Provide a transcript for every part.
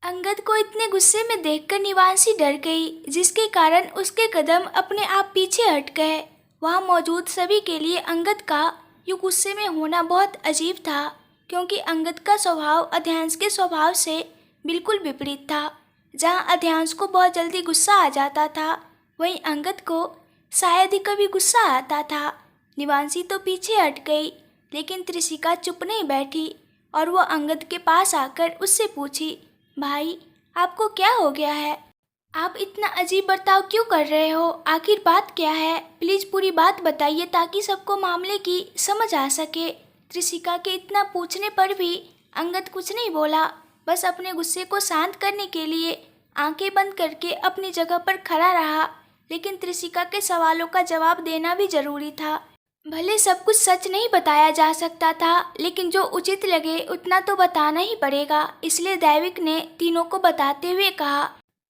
अंगद को इतने गुस्से में देखकर निवांशी डर गई, जिसके कारण उसके कदम अपने आप पीछे हट गए। वहां मौजूद सभी के लिए अंगद का यूं गुस्से में होना बहुत अजीब था, क्योंकि अंगद का स्वभाव अध्यांश के स्वभाव से बिल्कुल विपरीत था। जहां अध्यांश को बहुत जल्दी गुस्सा आ जाता था, वहीं अंगद को शायद ही कभी गुस्सा आता था। निवांशी तो पीछे हट गई, लेकिन त्रिशिका चुप नहीं बैठी और वो अंगद के पास आकर उससे पूछी, भाई, आपको क्या हो गया है? आप इतना अजीब बर्ताव क्यों कर रहे हो? आखिर बात क्या है? प्लीज पूरी बात बताइए ताकि सबको मामले की समझ आ सके। त्रिशिका के इतना पूछने पर भी अंगद कुछ नहीं बोला, बस अपने गुस्से को शांत करने के लिए आंखें बंद करके अपनी जगह पर खड़ा रहा। लेकिन त्रिशिका के सवालों का जवाब देना भी जरूरी था। भले सब कुछ सच नहीं बताया जा सकता था, लेकिन जो उचित लगे उतना तो बताना ही पड़ेगा। इसलिए दैविक ने तीनों को बताते हुए कहा,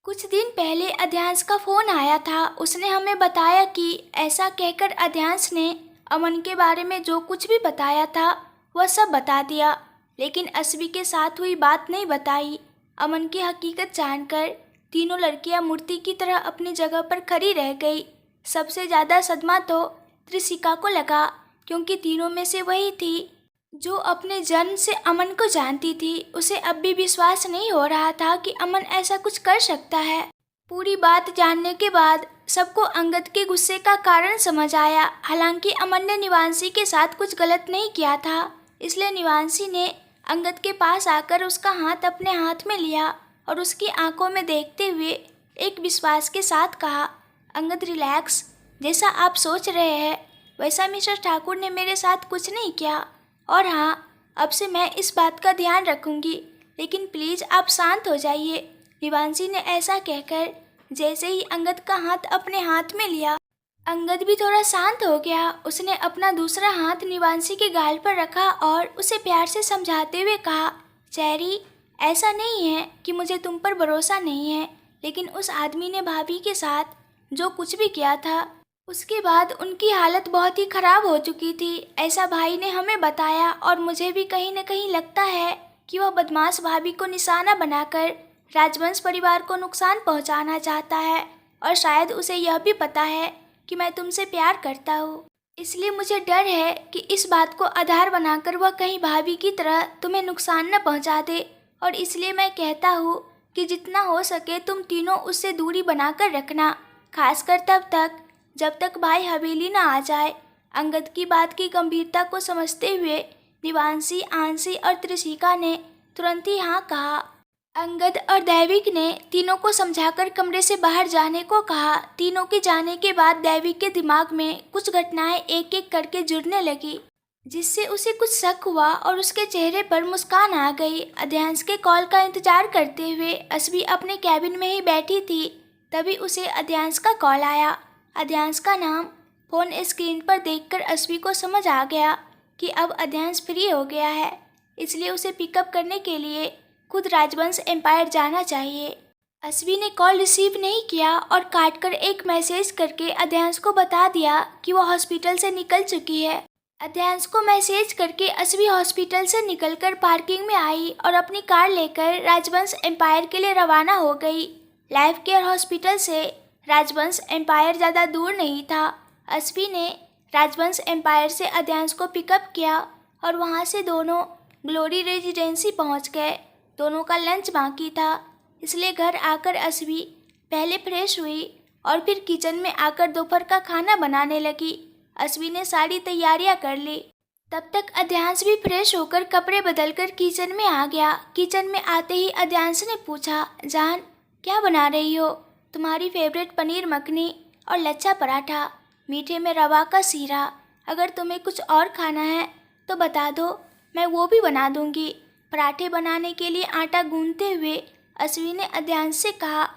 कुछ दिन पहले अध्यांश का फोन आया था। उसने हमें बताया कि ऐसा कहकर अध्यांश ने अमन के बारे में जो कुछ भी बताया था वह सब बता दिया, लेकिन अस्वी के साथ हुई बात नहीं बताई। अमन की हकीकत जानकर तीनों लड़कियां मूर्ति की तरह अपनी जगह पर खड़ी रह गई। सबसे ज़्यादा सदमा तो त्रिशिका को लगा, क्योंकि तीनों में से वही थी जो अपने जन्म से अमन को जानती थी। उसे अब भी विश्वास नहीं हो रहा था कि अमन ऐसा कुछ कर सकता है। पूरी बात जानने के बाद सबको अंगद के गुस्से का कारण समझ आया। हालांकि अमन ने निवांशी के साथ कुछ गलत नहीं किया था, इसलिए निवांशी ने अंगद के पास आकर उसका हाथ अपने हाथ में लिया और उसकी आंखों में देखते हुए एक विश्वास के साथ कहा, अंगद रिलैक्स, जैसा आप सोच रहे हैं वैसा मिस्टर ठाकुर ने मेरे साथ कुछ नहीं किया, और हाँ, अब से मैं इस बात का ध्यान रखूंगी, लेकिन प्लीज़ आप शांत हो जाइए। निवांशी ने ऐसा कहकर जैसे ही अंगद का हाथ अपने हाथ में लिया, अंगद भी थोड़ा शांत हो गया। उसने अपना दूसरा हाथ निवांशी के गाल पर रखा और उसे प्यार से समझाते हुए कहा, चेरी, ऐसा नहीं है कि मुझे तुम पर भरोसा नहीं है, लेकिन उस आदमी ने भाभी के साथ जो कुछ भी किया था उसके बाद उनकी हालत बहुत ही खराब हो चुकी थी। ऐसा भाई ने हमें बताया, और मुझे भी कहीं न कहीं लगता है कि वह बदमाश भाभी को निशाना बनाकर राजवंश परिवार को नुकसान पहुंचाना चाहता है, और शायद उसे यह भी पता है कि मैं तुमसे प्यार करता हूँ। इसलिए मुझे डर है कि इस बात को आधार बनाकर वह कहीं भाभी की तरह तुम्हें नुकसान न पहुँचा दे, और इसलिए मैं कहता हूँ कि जितना हो सके तुम तीनों उससे दूरी बनाकर रखना, खासकर तब तक जब तक भाई हवेली न आ जाए। अंगद की बात की गंभीरता को समझते हुए निवांशी, आंशी और त्रिशिका ने तुरंत ही हाँ कहा। अंगद और दैविक ने तीनों को समझाकर कमरे से बाहर जाने को कहा। तीनों के जाने के बाद दैविक के दिमाग में कुछ घटनाएं एक एक करके जुड़ने लगी, जिससे उसे कुछ शक हुआ और उसके चेहरे पर मुस्कान आ गई। अध्यांश के कॉल का इंतजार करते हुए अस्वी अपने कैबिन में ही बैठी थी, तभी उसे अध्यांश का कॉल आया। अध्यांश का नाम फोन स्क्रीन पर देखकर अस्वी को समझ आ गया कि अब अध्यांश फ्री हो गया है, इसलिए उसे पिकअप करने के लिए खुद राजवंश एम्पायर जाना चाहिए। अस्वी ने कॉल रिसीव नहीं किया और काटकर एक मैसेज करके अध्यांश को बता दिया कि वो हॉस्पिटल से निकल चुकी है। अध्यांश को मैसेज करके अस्वी हॉस्पिटल से निकलकर पार्किंग में आई और अपनी कार लेकर राजवंश एम्पायर के लिए रवाना हो गई। लाइफ केयर हॉस्पिटल से राजवंश एम्पायर ज़्यादा दूर नहीं था। अस्वी ने राजवंश एम्पायर से अध्यांश को पिकअप किया और वहाँ से दोनों ग्लोरी रेजिडेंसी पहुँच गए। दोनों का लंच बाकी था, इसलिए घर आकर अस्वी पहले फ्रेश हुई और फिर किचन में आकर दोपहर का खाना बनाने लगी। अस्वी ने सारी तैयारियां कर ली। तब तक अध्यांश भी फ्रेश होकर कपड़े बदलकर किचन में आ गया। किचन में आते ही अध्यांश ने पूछा, जान, क्या बना रही हो? तुम्हारी फेवरेट पनीर मखनी और लच्छा पराठा, मीठे में रवा का सीरा। अगर तुम्हें कुछ और खाना है तो बता दो, मैं वो भी बना दूंगी। पराठे बनाने के लिए आटा गूंथते हुए अस्वी ने अध्यांश से कहा,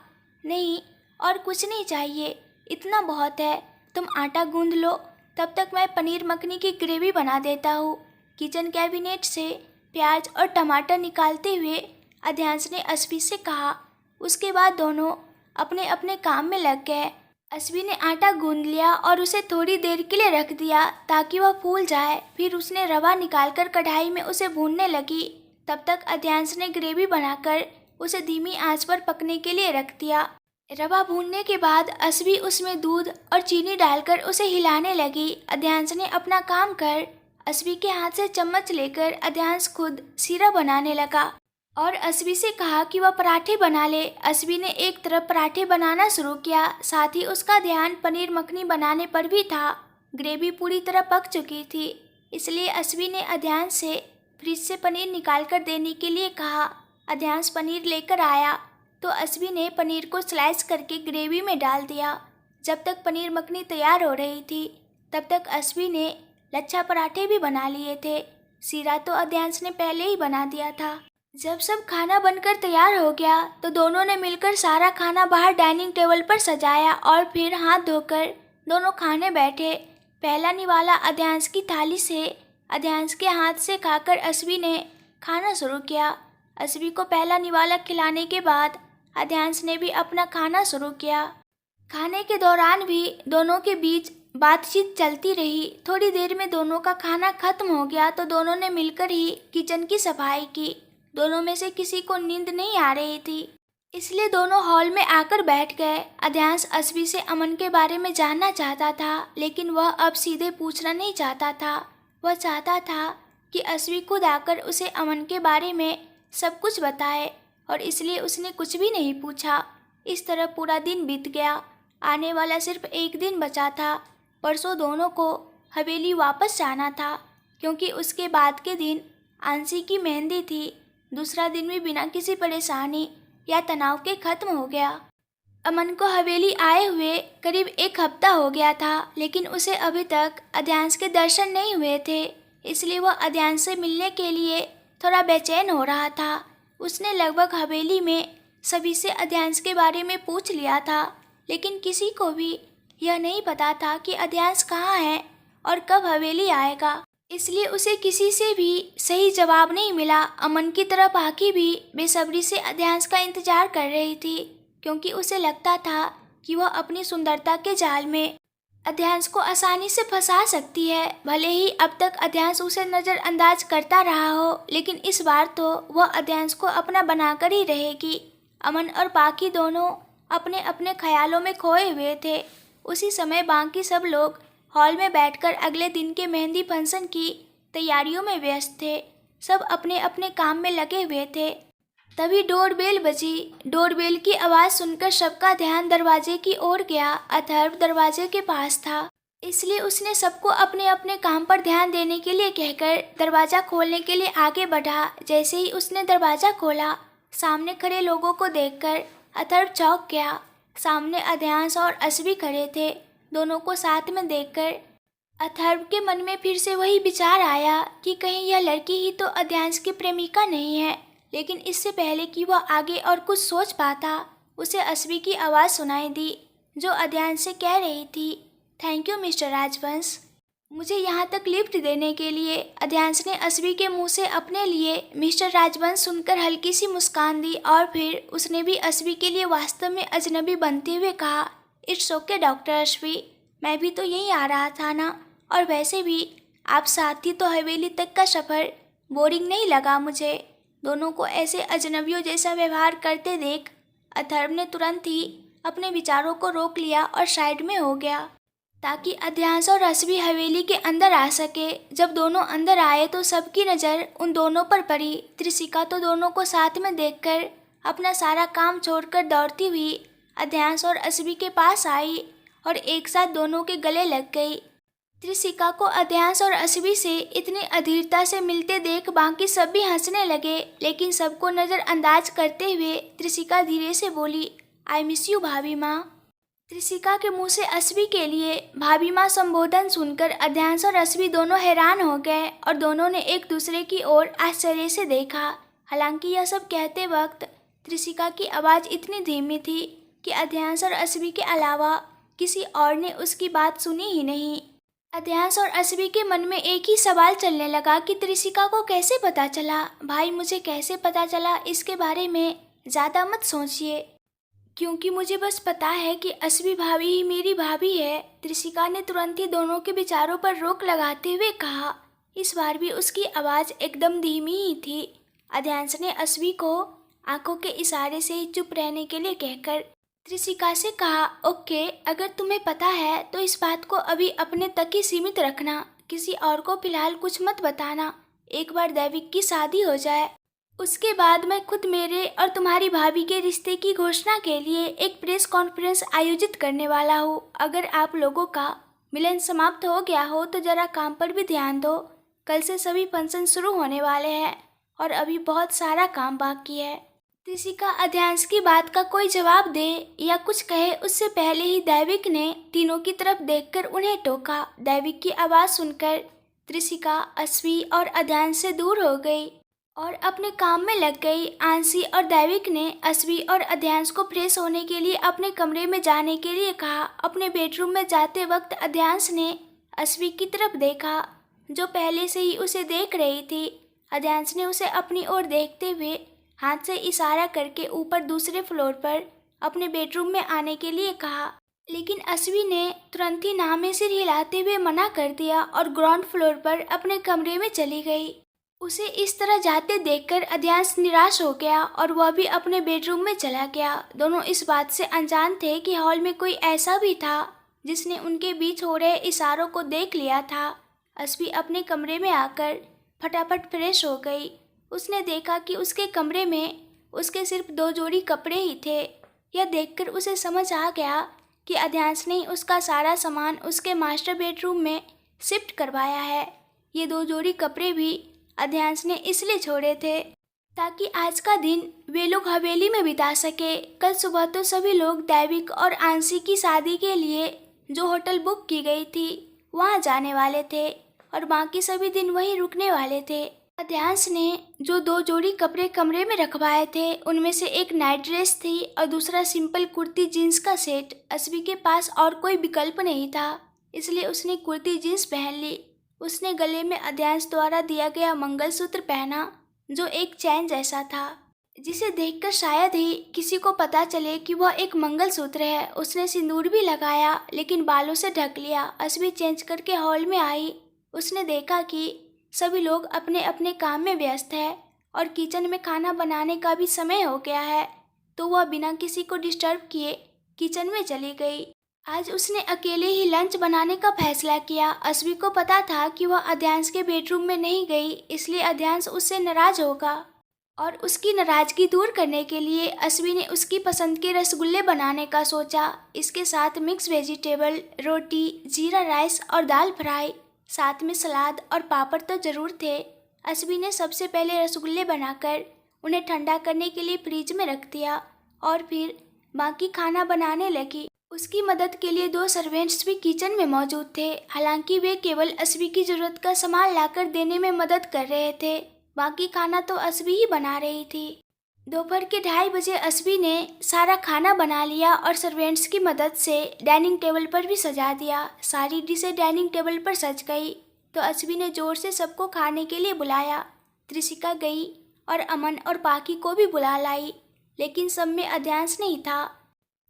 नहीं, और कुछ नहीं चाहिए, इतना बहुत है। तुम आटा गूंथ लो, तब तक मैं पनीर मखनी की ग्रेवी बना देता हूँ। किचन कैबिनेट से प्याज और टमाटर निकालते हुए अध्यांश ने अस्वी से कहा। उसके बाद दोनों अपने अपने काम में लग गए। अस्वी ने आटा गूंथ लिया और उसे थोड़ी देर के लिए रख दिया ताकि वह फूल जाए। फिर उसने रवा निकालकर कढ़ाई में उसे भूनने लगी। तब तक अध्यांश ने ग्रेवी बनाकर उसे धीमी आंच पर पकने के लिए रख दिया। रवा भूनने के बाद अस्वी उसमें दूध और चीनी डालकर उसे हिलाने लगी। अध्यांश ने अपना काम कर अस्वी के हाथ से चम्मच लेकर अध्यांश खुद सीरा बनाने लगा और अस्वी से कहा कि वह पराठे बना ले। अस्वी ने एक तरफ पराठे बनाना शुरू किया, साथ ही उसका ध्यान पनीर मखनी बनाने पर भी था। ग्रेवी पूरी तरह पक चुकी थी, इसलिए अस्वी ने अध्यांश से फ्रिज से पनीर निकाल कर देने के लिए कहा। अध्यांश पनीर लेकर आया तो अस्वी ने पनीर को स्लाइस करके ग्रेवी में डाल दिया। जब तक पनीर मखनी तैयार हो रही थी तब तक अस्वी ने लच्छा पराठे भी बना लिए थे। सीरा तो अध्यांश ने पहले ही बना दिया था। जब सब खाना बनकर तैयार हो गया तो दोनों ने मिलकर सारा खाना बाहर डाइनिंग टेबल पर सजाया और फिर हाथ धोकर दोनों खाने बैठे। पहला निवाला अध्यांश की थाली से अध्यांश के हाथ से खाकर अस्वी ने खाना शुरू किया। अस्वी को पहला निवाला खिलाने के बाद अध्यांश ने भी अपना खाना शुरू किया। खाने के दौरान भी दोनों के बीच बातचीत चलती रही। थोड़ी देर में दोनों का खाना खत्म हो गया तो दोनों ने मिलकर ही किचन की सफाई की। दोनों में से किसी को नींद नहीं आ रही थी, इसलिए दोनों हॉल में आकर बैठ गए। अध्यांश अस्वी से अमन के बारे में जानना चाहता था, लेकिन वह अब सीधे पूछना नहीं चाहता था। वह चाहता था कि अस्वी खुद आकर उसे अमन के बारे में सब कुछ बताए, और इसलिए उसने कुछ भी नहीं पूछा। इस तरह पूरा दिन बीत गया। आने वाला सिर्फ एक दिन बचा था। परसों दोनों को हवेली वापस जाना था, क्योंकि उसके बाद के दिन आंसी की मेहंदी थी। दूसरा दिन भी बिना किसी परेशानी या तनाव के खत्म हो गया। अमन को हवेली आए हुए करीब एक हफ्ता हो गया था, लेकिन उसे अभी तक अध्यांश के दर्शन नहीं हुए थे, इसलिए वह अध्यांश से मिलने के लिए थोड़ा बेचैन हो रहा था। उसने लगभग हवेली में सभी से अध्यांश के बारे में पूछ लिया था, लेकिन किसी को भी यह नहीं पता था कि अध्यांश कहाँ है और कब हवेली आएगा, इसलिए उसे किसी से भी सही जवाब नहीं मिला। अमन की तरफ आकी भी बेसब्री से अध्यांश का इंतजार कर रही थी, क्योंकि उसे लगता था कि वह अपनी सुंदरता के जाल में अध्यांश को आसानी से फंसा सकती है। भले ही अब तक अध्यांश उसे नज़रअंदाज करता रहा हो, लेकिन इस बार तो वह अध्यांश को अपना बनाकर ही रहेगी। अमन और बाकी दोनों अपने अपने ख्यालों में खोए हुए थे। उसी समय बाकी सब लोग हॉल में बैठकर अगले दिन के मेहंदी फंक्शन की तैयारियों में व्यस्त थे। सब अपने अपने काम में लगे हुए थे। तभी डोरबेल बजी। डोरबेल की आवाज़ सुनकर सबका ध्यान दरवाजे की ओर गया। अथर्व दरवाजे के पास था, इसलिए उसने सबको अपने अपने काम पर ध्यान देने के लिए कहकर दरवाज़ा खोलने के लिए आगे बढ़ा। जैसे ही उसने दरवाज़ा खोला, सामने खड़े लोगों को देखकर अथर्व चौंक गया। सामने अध्यांश और अस्वी खड़े थे। दोनों को साथ में देखकर अथर्व के मन में फिर से वही विचार आया कि कहीं यह लड़की ही तो अध्यांश की प्रेमिका नहीं है। लेकिन इससे पहले कि वह आगे और कुछ सोच पाता, उसे अस्वी की आवाज़ सुनाई दी, जो अध्यांश से कह रही थी, थैंक यू मिस्टर राजवंश, मुझे यहाँ तक लिफ्ट देने के लिए। अध्यांश ने अस्वी के मुंह से अपने लिए मिस्टर राजवंश सुनकर हल्की सी मुस्कान दी और फिर उसने भी अस्वी के लिए वास्तव में अजनबी बनते हुए कहा, इट्स ओके डॉक्टर अस्वी, मैं भी तो यहीं आ रहा था ना, और वैसे भी आप साथ ही तो हवेली तक का सफ़र बोरिंग नहीं लगा मुझे। दोनों को ऐसे अजनबियों जैसा व्यवहार करते देख अथर्व ने तुरंत ही अपने विचारों को रोक लिया और साइड में हो गया, ताकि अध्यांश और अस्वी हवेली के अंदर आ सके। जब दोनों अंदर आए तो सबकी नज़र उन दोनों पर पड़ी। त्रिशिका तो दोनों को साथ में देखकर अपना सारा काम छोड़कर दौड़ती हुई अध्यांश और अस्वी के पास आई और एक साथ दोनों के गले लग गई। त्रिशिका को अध्यांश और अस्वी से इतनी अधीरता से मिलते देख बाकी सब भी हंसने लगे, लेकिन सबको नज़रअंदाज करते हुए त्रिशिका धीरे से बोली, आई मिस यू भाभी माँ। त्रिशिका के मुंह से अस्वी के लिए भाभी माँ संबोधन सुनकर अध्यांश और अस्वी दोनों हैरान हो गए और दोनों ने एक दूसरे की ओर आश्चर्य से देखा। हालांकि यह सब कहते वक्त त्रिशिका की आवाज़ इतनी धीमी थी कि अध्यांश और अस्वी के अलावा किसी और ने उसकी बात सुनी ही नहीं। अध्यांश और अस्वी के मन में एक ही सवाल चलने लगा कि त्रिशिका को कैसे पता चला। भाई मुझे कैसे पता चला, इसके बारे में ज़्यादा मत सोचिए, क्योंकि मुझे बस पता है कि अस्वी भाभी ही मेरी भाभी है। त्रिशिका ने तुरंत ही दोनों के विचारों पर रोक लगाते हुए कहा। इस बार भी उसकी आवाज़ एकदम धीमी ही थी। अध्यांश ने अस्वी को आंखों के इशारे से ही चुप रहने के लिए कहकर त्रिशिका से कहा, ओके, अगर तुम्हें पता है तो इस बात को अभी अपने तक ही सीमित रखना, किसी और को फिलहाल कुछ मत बताना। एक बार दैविक की शादी हो जाए उसके बाद मैं खुद मेरे और तुम्हारी भाभी के रिश्ते की घोषणा के लिए एक प्रेस कॉन्फ्रेंस आयोजित करने वाला हूँ। अगर आप लोगों का मिलन समाप्त हो गया हो तो जरा काम पर भी ध्यान दो। कल से सभी फंक्शन शुरू होने वाले हैं और अभी बहुत सारा काम बाकी है। त्रिशिका अध्यांश की बात का कोई जवाब दे या कुछ कहे उससे पहले ही दैविक ने तीनों की तरफ देखकर उन्हें टोका। दैविक की आवाज़ सुनकर त्रिशिका अस्वी और अध्यांश से दूर हो गई और अपने काम में लग गई। आंसी और दैविक ने अस्वी और अध्यांश को फ्रेश होने के लिए अपने कमरे में जाने के लिए कहा। अपने बेडरूम में जाते वक्त अध्यांश ने अस्वी की तरफ देखा जो पहले से ही उसे देख रही थी। अध्यांश ने उसे अपनी ओर देखते हुए हाथ से इशारा करके ऊपर दूसरे फ्लोर पर अपने बेडरूम में आने के लिए कहा, लेकिन अस्वी ने तुरंत ही नामे सिर हिलाते हुए मना कर दिया और ग्राउंड फ्लोर पर अपने कमरे में चली गई। उसे इस तरह जाते देखकर अध्यांश निराश हो गया और वह भी अपने बेडरूम में चला गया। दोनों इस बात से अनजान थे कि हॉल में कोई ऐसा भी था जिसने उनके बीच हो रहे इशारों को देख लिया था। अस्वी अपने कमरे में आकर फटाफट फ्रेश हो गई। उसने देखा कि उसके कमरे में उसके सिर्फ 2 जोड़ी कपड़े ही थे। यह देखकर उसे समझ आ गया कि अध्यांश ने उसका सारा सामान उसके मास्टर बेडरूम में शिफ्ट करवाया है। ये 2 जोड़ी कपड़े भी अध्यांश ने इसलिए छोड़े थे ताकि आज का दिन वे लोग हवेली में बिता सके। कल सुबह तो सभी लोग दैविक और आंसी की शादी के लिए जो होटल बुक की गई थी वहां जाने वाले थे और बाकी सभी दिन वहीं रुकने वाले थे। अध्यांश ने जो 2 जोड़ी कपड़े कमरे में रखवाए थे उनमें से एक नाइट ड्रेस थी और दूसरा सिंपल कुर्ती जीन्स का सेट। अस्वी के पास और कोई विकल्प नहीं था इसलिए उसने कुर्ती जीन्स पहन ली। उसने गले में अध्यांश द्वारा दिया गया मंगलसूत्र पहना जो एक चैन जैसा था, जिसे देखकर शायद ही किसी को पता चले कि वह एक मंगलसूत्र है। उसने सिंदूर भी लगाया लेकिन बालों से ढक लिया। अस्वी चेंज करके हॉल में आई। उसने देखा कि सभी लोग अपने अपने काम में व्यस्त है और किचन में खाना बनाने का भी समय हो गया है, तो वह बिना किसी को डिस्टर्ब किए किचन में चली गई। आज उसने अकेले ही लंच बनाने का फैसला किया। अस्वी को पता था कि वह अध्यांश के बेडरूम में नहीं गई, इसलिए अध्यांश उससे नाराज होगा और उसकी नाराजगी दूर करने के लिए अस्वी ने उसकी पसंद के रसगुल्ले बनाने का सोचा। इसके साथ मिक्स वेजिटेबल, रोटी, जीरा राइस और दाल फ्राई, साथ में सलाद और पापड़ तो ज़रूर थे। अस्वी ने सबसे पहले रसगुल्ले बनाकर उन्हें ठंडा करने के लिए फ्रिज में रख दिया और फिर बाकी खाना बनाने लगी। उसकी मदद के लिए 2 सर्वेंट्स भी किचन में मौजूद थे। हालांकि वे केवल अस्वी की ज़रूरत का सामान लाकर देने में मदद कर रहे थे, बाकी खाना तो अस्वी ही बना रही थी। दोपहर के 2:30 बजे अस्वी ने सारा खाना बना लिया और सर्वेंट्स की मदद से डाइनिंग टेबल पर भी सजा दिया। सारी डिशें डाइनिंग टेबल पर सज गई तो अस्वी ने जोर से सबको खाने के लिए बुलाया। त्रिशिका गई और अमन और पाकी को भी बुला लाई, लेकिन सब में अध्यांश नहीं था।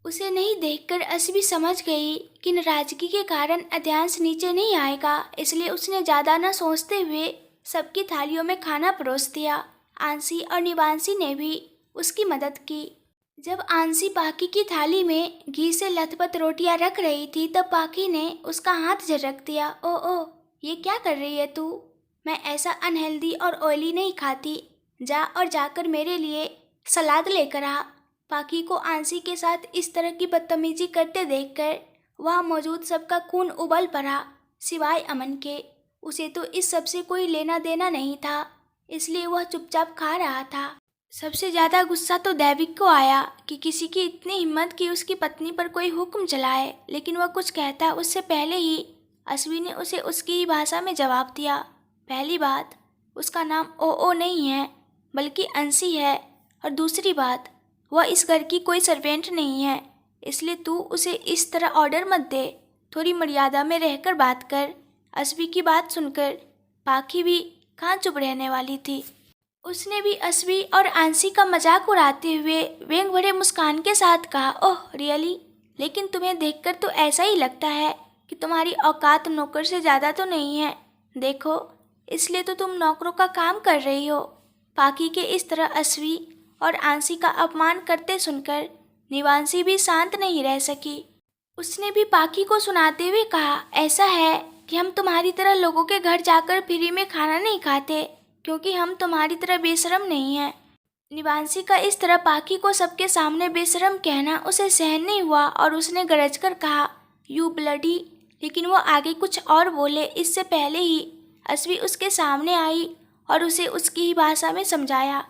उसे नहीं देखकर अस्वी समझ गई कि नाराजगी के कारण अध्यांश नीचे नहीं आएगा, इसलिए उसने ज़्यादा न सोचते हुए सबकी थालियों में खाना परोस दिया। आंसी और निवांशी ने भी उसकी मदद की। जब आंसी पाकी की थाली में घी से लथपथ रोटियां रख रही थी तब पाकी ने उसका हाथ झटक दिया। ओ, ये क्या कर रही है तू? मैं ऐसा अनहेल्दी और ऑयली नहीं खाती। जा और जाकर मेरे लिए सलाद लेकर आ। पाकी को आंसी के साथ इस तरह की बदतमीजी करते देखकर वहाँ मौजूद सबका खून उबल पड़ा, सिवाय अमन के। उसे तो इस सब से कोई लेना देना नहीं था, इसलिए वह चुपचाप खा रहा था। सबसे ज़्यादा गुस्सा तो दैविक को आया कि किसी की इतनी हिम्मत कि उसकी पत्नी पर कोई हुक्म चलाए, लेकिन वह कुछ कहता उससे पहले ही अस्वी ने उसे उसकी ही भाषा में जवाब दिया। पहली बात, उसका नाम ओ नहीं है बल्कि अंशी है, और दूसरी बात, वह इस घर की कोई सर्वेंट नहीं है, इसलिए तू उसे इस तरह ऑर्डर मत दे। थोड़ी मर्यादा में रहकर बात कर। अस्वी की बात सुनकर पाखी भी कहाँ चुप रहने वाली थी। उसने भी अस्वी और आंसी का मजाक उड़ाते हुए व्यंग भरे मुस्कान के साथ कहा, ओह रियली, लेकिन तुम्हें देखकर तो ऐसा ही लगता है कि तुम्हारी औकात नौकर से ज़्यादा तो नहीं है। देखो, इसलिए तो तुम नौकरों का काम कर रही हो। पाकी के इस तरह अस्वी और आंसी का अपमान करते सुनकर निवांशी भी शांत नहीं रह सकी। उसने भी पाकी को सुनाते हुए कहा, ऐसा है कि हम तुम्हारी तरह लोगों के घर जाकर फ्री में खाना नहीं खाते, क्योंकि हम तुम्हारी तरह बेशरम नहीं हैं। निवांशी का इस तरह पाकी को सबके सामने बेशरम कहना उसे सहन नहीं हुआ और उसने गरज कर कहा, यू ब्लडी। लेकिन वो आगे कुछ और बोले इससे पहले ही अस्वी उसके सामने आई और उसे उसकी ही भाषा में समझाया।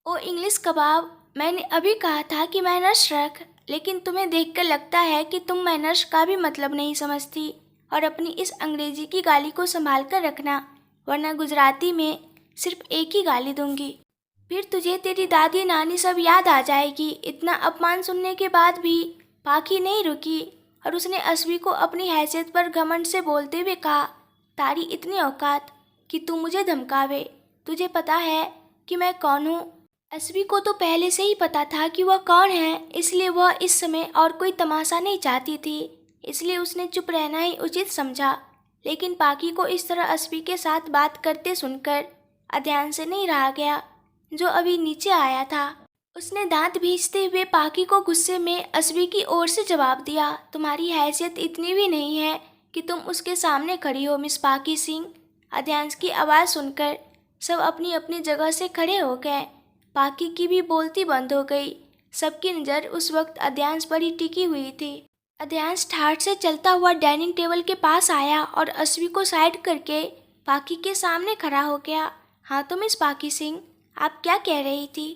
ओ इंग्लिश कबाब, मैंने अभी कहा था कि मैनर्स रख, लेकिन तुम्हें देखकर लगता है कि तुम मैनर्स का भी मतलब नहीं समझती, और अपनी इस अंग्रेजी की गाली को संभाल कर रखना, वरना गुजराती में सिर्फ एक ही गाली दूंगी। फिर तुझे तेरी दादी नानी सब याद आ जाएगी। इतना अपमान सुनने के बाद भी पाकी नहीं रुकी और उसने अस्वी को अपनी हैसियत पर घमंड से बोलते हुए कहा, तारी इतनी औकात कि तू मुझे धमकावे। तुझे पता है कि मैं कौन हूँ? अस्वी को तो पहले से ही पता था कि वह कौन है, इसलिए वह इस समय और कोई तमाशा नहीं चाहती थी, इसलिए उसने चुप रहना ही उचित समझा। लेकिन पाकी को इस तरह अस्वी के साथ बात करते सुनकर अध्यान से नहीं रहा गया, जो अभी नीचे आया था। उसने दांत भींचते हुए पाकी को गुस्से में अस्वी की ओर से जवाब दिया, तुम्हारी हैसियत इतनी भी नहीं है कि तुम उसके सामने खड़ी हो, मिस पाकी सिंह। अध्यांश की आवाज़ सुनकर सब अपनी अपनी जगह से खड़े हो गए। पाकी की भी बोलती बंद हो गई। सबकी नज़र उस वक्त अध्यांश पर ही टिकी हुई थी। अध्यांश ठाठ से चलता हुआ डाइनिंग टेबल के पास आया और अस्वी को साइड करके पाकी के सामने खड़ा हो गया। हाँ तो मिस पाकी सिंह, आप क्या कह रही थी?